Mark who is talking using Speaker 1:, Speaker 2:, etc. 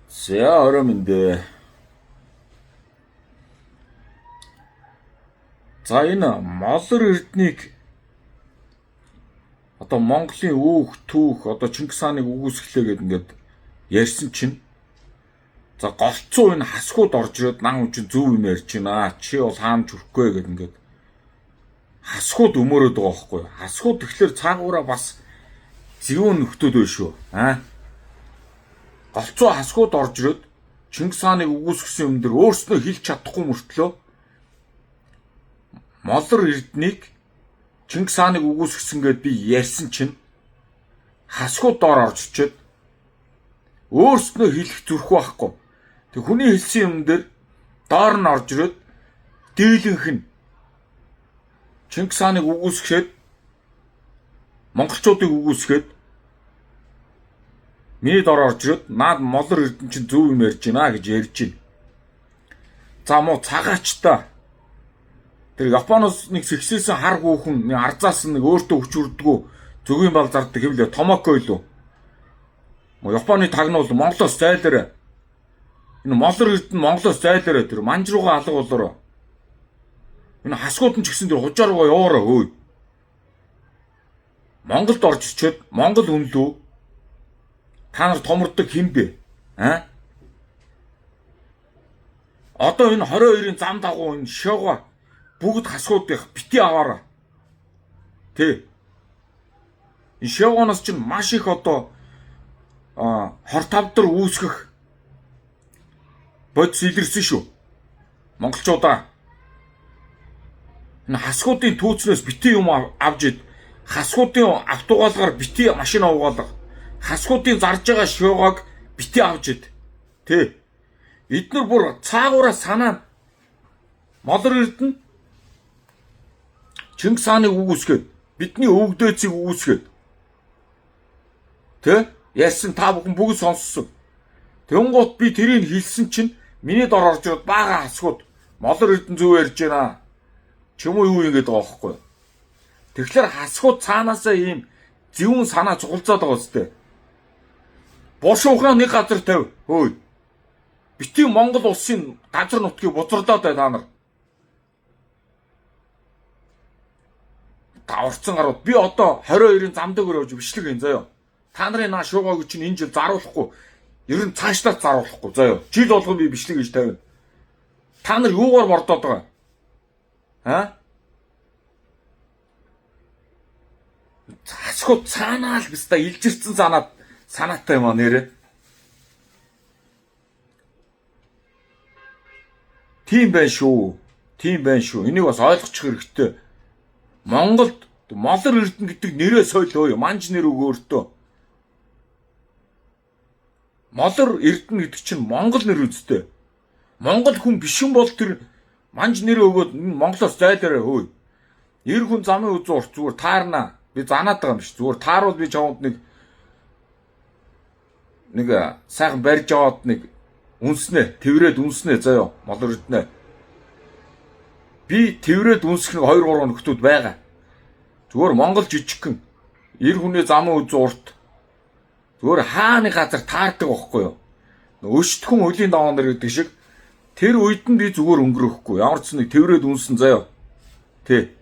Speaker 1: За орой мэндэ. За энэ Молор Эрдэнэийг одоо Монголын үүх түүх одоо Чингис хааныг үгүйсгэлээ гэд ингээд ярьсан чинь за голцоо энэ хасгууд орж ирээд нан хүн чинь зөв юм ярьж байна. Чи бол хаана чүрхгүй гэд ингээд хасгууд өмөрөөд байгаа байхгүй юу? Хасгууд тэгэхээр цаагаараа бас зөвүүн нөхдөөд байна шүү. Голцоо хасгууд орж ирээд Чингис хааныг үгүйсгэсэн юм дээр өөрснөө хэлж чадахгүй мөртлөө Молор Эрдэнэийг Чингис хааныг үгүйсгэсэн гэд би ярьсан чинь хасгууд доор орж ичээд өөрснөө хэлэх зүрх байхгүй. Тэг хүний хэлсэн юм дээр доор нь орж ирээд дийлэнх нь Чингис хааныг үгүйсгэхэд монголчуудыг үгүйсгэхэд миний доор орж ирээд наад Молор Эрдэнэ чинь зөв юм ярьж байна гэж ярьж байна. За муу цагаач та. Тэр Японоос нэг сэгсээсэн хар хүүхэн нэг арзаас нэг өөртөө хүч үрдэггүй зөвгийн бал зардаг хэвлээ Томоко илүү. Мо Японы тагнуул Монголоос зайлаарай. Энэ Молор Эрдэнэ Монголоос зайлаарай тэр манж руугаа алга болоорой. Энэ хасгууд нь ч гэсэн тэр хужаа руугаа яваарай хөөе. Монголд орж ичээд Монгол хүн лүү та нар томордог хэм бэ? Одоо энэ 22-ын зам дагуу энэ шоогоо бүгд хасгуудыг бити аваараа. Тэ. Энэ шоогоноос чинь маш их одоо хортавдар үүсгэх бодис илэрсэн шүү. Монголчуудаа энэ хасгуудын түүцнээс бити юм авж ид хасгуудын автогаалгаар бити машин авгаалга хасгуудын зарж байгаа шоогоог бити авж ид. Тэ. Эднэр бүр цаагаараа санаа Молор Эрдэнэ Чингис хааныг үгүйсгээд бидний өвгдөөцийг үгүйсгээд тэ ярьсан та бүхэн бүгд сонссон. Тэнгуут би тэрийг хэлсэн чинь миний дор орж ирээд бага хасгууд Молор Эрдэнэ зөв ярьж байна. Чөмөө юу ингэж байгаа байхгүй. Тэгэхээр хасгууд цаанаасаа ийм зөвүүн санаа цугалзаад байгаа үстэй. Бошуухаа нэг газар тавь. Хөөе. Бити Монгол улсын газар нутгийг бузардаад бай та нар. Таварцсан гарууд би одоо 22-ын замдаг өрөөж бичлэг хийн заяа. Та нарын наа шуугааг чинь энэ жил заруулахгүй. Ер нь цаашлаад заруулахгүй заяа. Жил болгон би бичлэг хийж тавина. Та нар юугаар бордоод байгаа? Хасгууд цаанаа л бистаа илжирсэн санаатай юм аа нэрэ. Тийм байх шүү. Тийм байх шүү. Энийг бас ойлгочих хэрэгтэй. Монголд Молор Эрдэнэ гэдэг нэрээ сойлоо. Манж нэр өгөөртөө. Молор Эрдэнэ гэдэг чинь Монгол нэр үстэй. Монгол хүн бишэн бол тэр манж нэрээ өгөөд Монголоос зайлаарай хөөе. Эр хүн замын үзүүр урт зүгээр таарна. Би занаад байгаа юм биш. Зүгээр тааруул би чамд нэг сайхан барьж аваад нэг үнснэ, тэврээд үнснэ заяа Молор Эрдэнэ. Би тэврээд үнсэх нэг 2-3 нөхдүүд байгаа. Зүгээр Монгол жижигхэн эр хүний замын үзүүр урт зүгээр хааны газар таардаг байхгүй юу? Өштгөн хөлийн даваа нар гэдэг шиг тэр үед нь би зүгээр өнгөрөхгүй. Ямар ч нэг тэврээд үнсэн заяа. Тэ.